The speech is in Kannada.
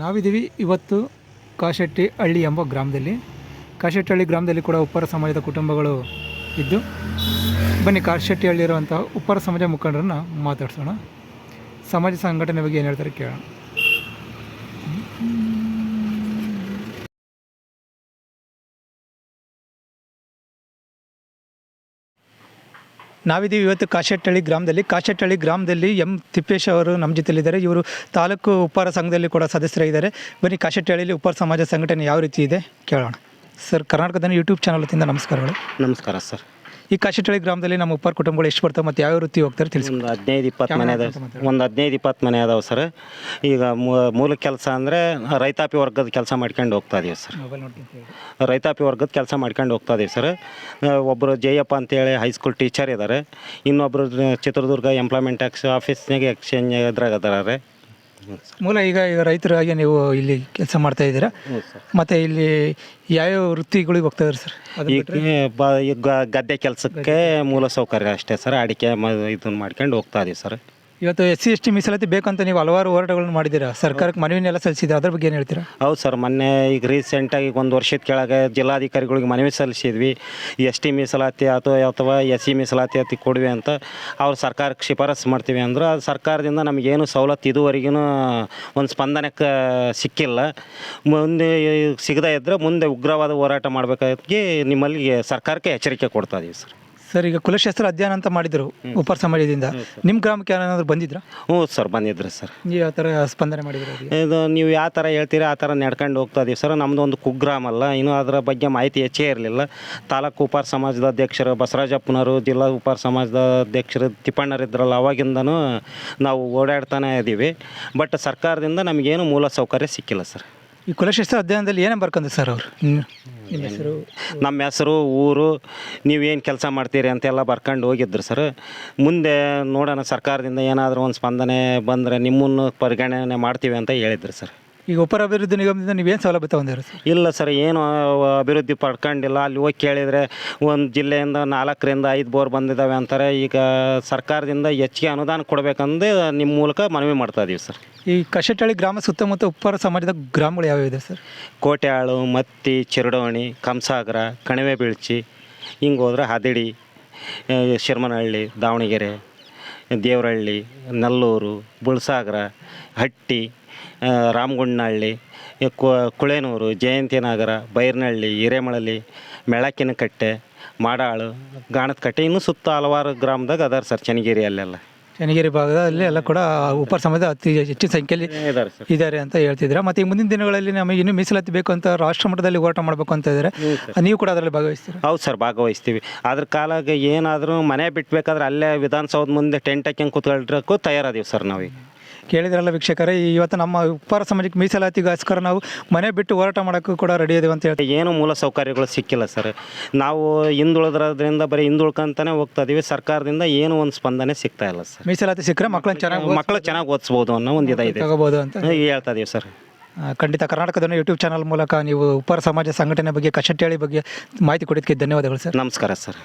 ನಾವಿದ್ದೀವಿ ಇವತ್ತು ಕಾಶೆಟ್ಟಿಹಳ್ಳಿ ಎಂಬ ಗ್ರಾಮದಲ್ಲಿ. ಕಾಶೆಟ್ಟಿಹಳ್ಳಿ ಗ್ರಾಮದಲ್ಲಿ ಕೂಡ ಉಪ್ಪಾರ ಸಮಾಜದ ಕುಟುಂಬಗಳು ಇದ್ದು, ಬನ್ನಿ ಕಾಶೆಟ್ಟಿಹಳ್ಳಿ ಇರುವಂಥ ಉಪ್ಪಾರ ಸಮಾಜ ಮುಖಂಡರನ್ನು ಮಾತಾಡ್ಸೋಣ. ಸಮಾಜ ಸಂಘಟನೆ ಬಗ್ಗೆ ಏನು ಹೇಳ್ತಾರೆ ಕೇಳೋಣ. ನಾವಿದ್ದೀವಿ ಇವತ್ತು ಕಾಶೆಟ್ಟಿಹಳ್ಳಿ ಗ್ರಾಮದಲ್ಲಿ ತಿಪ್ಪೇಶ್ ಅವರು ನಮ್ಮ ಜೊತೆಲಿದ್ದಾರೆ. ಇವರು ತಾಲೂಕು ಉಪ್ಪಾರ ಸಂಘದಲ್ಲಿ ಕೂಡ ಸದಸ್ಯರಾಗಿದ್ದಾರೆ. ಬನ್ನಿ ಕಾಶೆಟ್ಟಿಹಳ್ಳಿಯಲ್ಲಿ ಉಪ್ಪಾರ ಸಮಾಜ ಸಂಘಟನೆ ಯಾವ ರೀತಿ ಇದೆ ಕೇಳೋಣ. ಸರ್, ಕರ್ನಾಟಕದ ಯೂಟ್ಯೂಬ್ ಚಾನಲ್ ವತಿಯಿಂದ ನಮಸ್ಕಾರಗಳು. ನಮಸ್ಕಾರ ಸರ್. ಈ ಕಾಶೆಟ್ಟಿಹಳ್ಳಿ ಗ್ರಾಮದಲ್ಲಿ ನಮ್ಮ ಉಪ್ಪಾರ ಕುಟುಂಬಗಳು ಎಷ್ಟು ಬರ್ತಾವೆ ಮತ್ತು ಯಾವ ವೃತ್ತಿ ಹೋಗ್ತಾರೆ ತಿಳಿಸಿ. ಒಂದು 15-20 ಮನೆ ಅದಾವೆ. ಒಂದು 15-20 ಮನೆ ಅದಾವೆ ಸರ್. ಈಗ ಮೂಲ ಕೆಲಸ ಅಂದರೆ ರೈತಾಪಿ ವರ್ಗದ ಕೆಲಸ ಮಾಡ್ಕೊಂಡು ಹೋಗ್ತಾ ಇದೀವಿ ಸರ್. ರೈತಾಪಿ ವರ್ಗದ ಕೆಲಸ ಮಾಡ್ಕೊಂಡು ಹೋಗ್ತಾ ಇದೀವಿ ಸರ್. ಒಬ್ಬರು ಜಯಪ್ಪ ಅಂತೇಳಿ ಹೈಸ್ಕೂಲ್ ಟೀಚರ್ ಇದ್ದಾರೆ. ಇನ್ನೊಬ್ಬರು ಚಿತ್ರದುರ್ಗ ಎಂಪ್ಲಾಯ್ಮೆಂಟ್ ಆಫೀಸ್ನಾಗೆ ಎಕ್ಸ್ಚೇಂಜ್ ಇದ್ರಾಗ ಅದಾರೆ. ಮೂಲ ಈಗ ರೈತರಾಗಿ ನೀವು ಇಲ್ಲಿ ಕೆಲಸ ಮಾಡ್ತಾ ಇದ್ದೀರಾ, ಮತ್ತು ಇಲ್ಲಿ ಯಾವ್ಯಾವ ವೃತ್ತಿಗಳಿಗೆ ಹೋಗ್ತಾ ಇದ್ದಾರೆ ಸರ್? ಈಗ ಗದ್ದೆ ಕೆಲಸಕ್ಕೆ ಮೂಲ ಸೌಕರ್ಯ ಅಷ್ಟೇ ಸರ್. ಅಡಿಕೆ ಇದನ್ನು ಮಾಡ್ಕೊಂಡು ಹೋಗ್ತಾ ಇದೀವಿ ಸರ್. ಇವತ್ತು SC/ST ಮೀಸಲಾತಿ ಬೇಕಂತ ನೀವು ಹಲವಾರು ಹೋರಾಟಗಳನ್ನು ಮಾಡಿದ್ದೀರಾ, ಸರ್ಕಾರಕ್ಕೆ ಮನವಿನೆಲ್ಲ ಸಲ್ಲಿಸಿದ್ದೀರಾ, ಅದ್ರ ಬಗ್ಗೆ ಏನು ಹೇಳ್ತೀರಾ? ಹೌದು ಸರ್. ಮೊನ್ನೆ ಈಗ ರೀಸೆಂಟಾಗಿ ಒಂದು ವರ್ಷದ ಕೆಳಗೆ ಜಿಲ್ಲಾಧಿಕಾರಿಗಳಿಗೆ ಮನವಿ ಸಲ್ಲಿಸಿದ್ವಿ. ST ಮೀಸಲಾತಿ ಅಥವಾ SC ಮೀಸಲಾತಿ ಕೊಡುವೆ ಅಂತ. ಅವ್ರು ಸರ್ಕಾರಕ್ಕೆ ಶಿಫಾರಸು ಮಾಡ್ತೀವಿ ಅಂದ್ರೆ ಅದು ಸರ್ಕಾರದಿಂದ ನಮಗೇನು ಸವಲತ್ತು ಇದುವರೆಗೂ ಒಂದು ಸ್ಪಂದನಕ್ಕೆ ಸಿಕ್ಕಿಲ್ಲ. ಮುಂದೆ ಸಿಗದೇ ಇದ್ದರೆ ಮುಂದೆ ಉಗ್ರವಾದ ಹೋರಾಟ ಮಾಡಬೇಕಾಗಿ ನಿಮ್ಮಲ್ಲಿ ಸರ್ಕಾರಕ್ಕೆ ಎಚ್ಚರಿಕೆ ಕೊಡ್ತಾ ಇದೀವಿ ಸರ್. ಸರ್, ಈಗ ಕುಲಶಾಸ್ತ್ರ ಅಧ್ಯಯನ ಅಂತ ಮಾಡಿದರು ಉಪ್ಪಾರ ಸಮಾಜದಿಂದ, ನಿಮ್ಮ ಗ್ರಾಮಕ್ಕೆ ಯಾರಾದ್ರೂ ಬಂದಿದ್ರಾ? ಹ್ಞೂ ಸರ್, ಬಂದಿದ್ರು ಸರ್. ನೀವು ಯಾವ ಥರ ಸ್ಪಂದನೆ ಮಾಡಿದ್ರು? ಇದು ನೀವು ಯಾವ ಥರ ಹೇಳ್ತೀರಾ ಆ ಥರ ನಡ್ಕೊಂಡು ಹೋಗ್ತಾ ಇದೀವಿ ಸರ್. ನಮ್ಮದು ಒಂದು ಕುಗ್ರಾಮ ಅಲ್ಲ, ಇನ್ನೂ ಅದರ ಬಗ್ಗೆ ಮಾಹಿತಿ ಹೆಚ್ಚೇ ಇರಲಿಲ್ಲ. ತಾಲೂಕು ಉಪ್ಪಾರ ಸಮಾಜದ ಅಧ್ಯಕ್ಷರು ಬಸವರಾಜಪ್ಪನವರು, ಜಿಲ್ಲಾ ಉಪ್ಪಾರ ಸಮಾಜದ ಅಧ್ಯಕ್ಷರು ತಿಪ್ಪಣ್ಣರಿದ್ರಲ್ಲ, ಅವಾಗಿಂದನೂ ನಾವು ಓಡಾಡ್ತಾನೆ ಇದ್ದೀವಿ. ಬಟ್ ಸರ್ಕಾರದಿಂದ ನಮಗೇನು ಮೂಲ ಸೌಕರ್ಯ ಸಿಕ್ಕಿಲ್ಲ ಸರ್. ಈ ಕುಲಶಾಸ್ತ್ರ ಅಧ್ಯಯನದಲ್ಲಿ ಏನೇನು ಬರ್ಕೊಂಡ್ರು ಸರ್ ಅವರು? ನಿಮ್ಮ ಹೆಸರು, ನಮ್ಮ ಹೆಸರು, ಊರು, ನೀವೇನು ಕೆಲಸ ಮಾಡ್ತೀರಿ ಅಂತೆಲ್ಲ ಬರ್ಕೊಂಡು ಹೋಗಿದ್ರು ಸರ್. ಮುಂದೆ ನೋಡೋಣ ಸರ್ಕಾರದಿಂದ ಏನಾದರೂ ಒಂದು ಸ್ಪಂದನೆ ಬಂದರೆ ನಿಮ್ಮನ್ನು ಪರಿಗಣನೆ ಮಾಡ್ತೀವಿ ಅಂತ ಹೇಳಿದ್ರು ಸರ್. ಈಗ ಉಪ್ಪಾರ ಅಭಿವೃದ್ಧಿ ನಿಗಮದಿಂದ ನೀವೇನು ಸೌಲಭ್ಯ ತಗೊಂಡಿರಿ ಸರ್? ಇಲ್ಲ ಸರ್, ಏನು ಅಭಿವೃದ್ಧಿ ಪಡ್ಕೊಂಡಿಲ್ಲ. ಅಲ್ಲಿ ಹೋಗಿ ಕೇಳಿದರೆ ಒಂದು ಜಿಲ್ಲೆಯಿಂದ 4-5 ಬೋರ್ ಬಂದಿದ್ದಾವೆ ಅಂತಾರೆ. ಈಗ ಸರ್ಕಾರದಿಂದ ಹೆಚ್ಚಿಗೆ ಅನುದಾನ ಕೊಡಬೇಕಂದು ನಿಮ್ಮ ಮೂಲಕ ಮನವಿ ಮಾಡ್ತಾ ಇದೀವಿ ಸರ್. ಈ ಕಾಶೆಟ್ಟಿಹಳ್ಳಿ ಗ್ರಾಮ ಸುತ್ತಮುತ್ತ ಉಪ್ಪಾರ ಸಮಾಜದ ಗ್ರಾಮಗಳು ಯಾವ್ಯಾವಿದೆ ಸರ್? ಕೋಟ್ಯಾಳು, ಮತ್ತಿ, ಚಿರಡೋಣಿ, ಕಂಸಾಗರ, ಕಣಿವೆ ಬೀಳ್ಚಿ, ಹಿಂಗೆ ಹೋದ್ರೆ ಹದಿಡಿ, ಶಿರ್ಮನಹಳ್ಳಿ, ದಾವಣಗೆರೆ, ದೇವರಹಳ್ಳಿ, ನಲ್ಲೂರು, ಬುಳ್ಸಾಗರ, ಹಟ್ಟಿ, ರಾಮಗುಂಡನಹಳ್ಳಿ, ಕುಳೇನೂರು, ಜಯಂತಿನಗರ, ಬೈರ್ನಹಳ್ಳಿ, ಹಿರೇಮಳಲಿ, ಮೆಳಕಿನಕಟ್ಟೆ, ಮಾಡಾಳು, ಗಾಣದಕಟ್ಟೆ, ಇನ್ನೂ ಸುತ್ತ ಹಲವಾರು ಗ್ರಾಮದಾಗ ಅದಾರ ಸರ್. ಚನ್ನಗಿರಿ ಅಲ್ಲೆಲ್ಲ, ಚನ್ನಗಿರಿ ಭಾಗದಲ್ಲಿ ಎಲ್ಲ ಕೂಡ ಉಪ್ಪಾರ ಸಮಾಜದ ಅತಿ ಹೆಚ್ಚಿನ ಸಂಖ್ಯೆಯಲ್ಲಿ ಇದ್ದಾರೆ ಅಂತ ಹೇಳ್ತಿದ್ದೀರಾ. ಮತ್ತು ಈ ಮುಂದಿನ ದಿನಗಳಲ್ಲಿ ನಮಗೆ ಇನ್ನೂ ಮೀಸಲಾತಿ ಬೇಕು ಅಂತ ರಾಷ್ಟ್ರ ಮಟ್ಟದಲ್ಲಿ ಹೋರಾಟ ಮಾಡಬೇಕು ಅಂತ ಇದ್ದಾರೆ, ನೀವು ಕೂಡ ಅದರಲ್ಲಿ ಭಾಗವಹಿಸ್ತೀರಾ? ಹೌದು ಸರ್, ಭಾಗವಹಿಸ್ತೀವಿ. ಅದ್ರ ಕಾಲಾಗ ಏನಾದರೂ ಮನೆ ಬಿಟ್ಟಬೇಕಾದ್ರೆ ಅಲ್ಲೇ ವಿಧಾನಸೌಧ ಮುಂದೆ ಟೆಂಟ್ ಹಾಕ್ಯಂಗೆ ಕೂತ್ಕೊಳ್ರಕ್ಕೂ ತಯಾರಾದೀವಿ ಸರ್. ನಾವೀಗ ಕೇಳಿದ್ರಲ್ಲ ವೀಕ್ಷಕರೇ, ಇವತ್ತು ನಮ್ಮ ಉಪ್ಪಾರ ಸಮಾಜಕ್ಕೆ ಮೀಸಲಾತಿಗೋಸ್ಕರ ನಾವು ಮನೆ ಬಿಟ್ಟು ಹೋರಾಟ ಮಾಡೋಕ್ಕೂ ಕೂಡ ರೆಡಿ ಇದೀವಿ ಅಂತ ಹೇಳ್ತೀವಿ. ಏನು ಮೂಲ ಸೌಕರ್ಯಗಳು ಸಿಕ್ಕಿಲ್ಲ ಸರ್. ನಾವು ಹಿಂದುಳಿದ್ರಿಂದ ಬರೀ ಹಿಂದುಳ್ಕೊಂತಾನೆ ಹೋಗ್ತಾ ಇದೀವಿ. ಸರ್ಕಾರದಿಂದ ಏನು ಒಂದು ಸ್ಪಂದನೆ ಸಿಗ್ತಾ ಇಲ್ಲ ಸರ್. ಮೀಸಲಾತಿ ಸಿಕ್ಕರೆ ಮಕ್ಕಳು ಚೆನ್ನಾಗಿ ಓದಿಸ್ಬೋದು ಅನ್ನೋ ಒಂದು ಇದೆ ತಗೋಬೋದು ಅಂತ ಹೇಳ್ತಾ ಇದೀವಿ ಸರ್. ಖಂಡಿತ. ಕರ್ನಾಟಕದ ಯೂಟ್ಯೂಬ್ ಚಾನಲ್ ಮೂಲಕ ನೀವು ಉಪ್ಪಾರ ಸಮಾಜ ಸಂಘಟನೆ ಬಗ್ಗೆ, ಕಾಶೆಟ್ಟಿಹಳ್ಳಿ ಬಗ್ಗೆ ಮಾಹಿತಿ ಕೊಡೋದಕ್ಕೆ ಧನ್ಯವಾದಗಳು ಸರ್. ನಮಸ್ಕಾರ ಸರ್.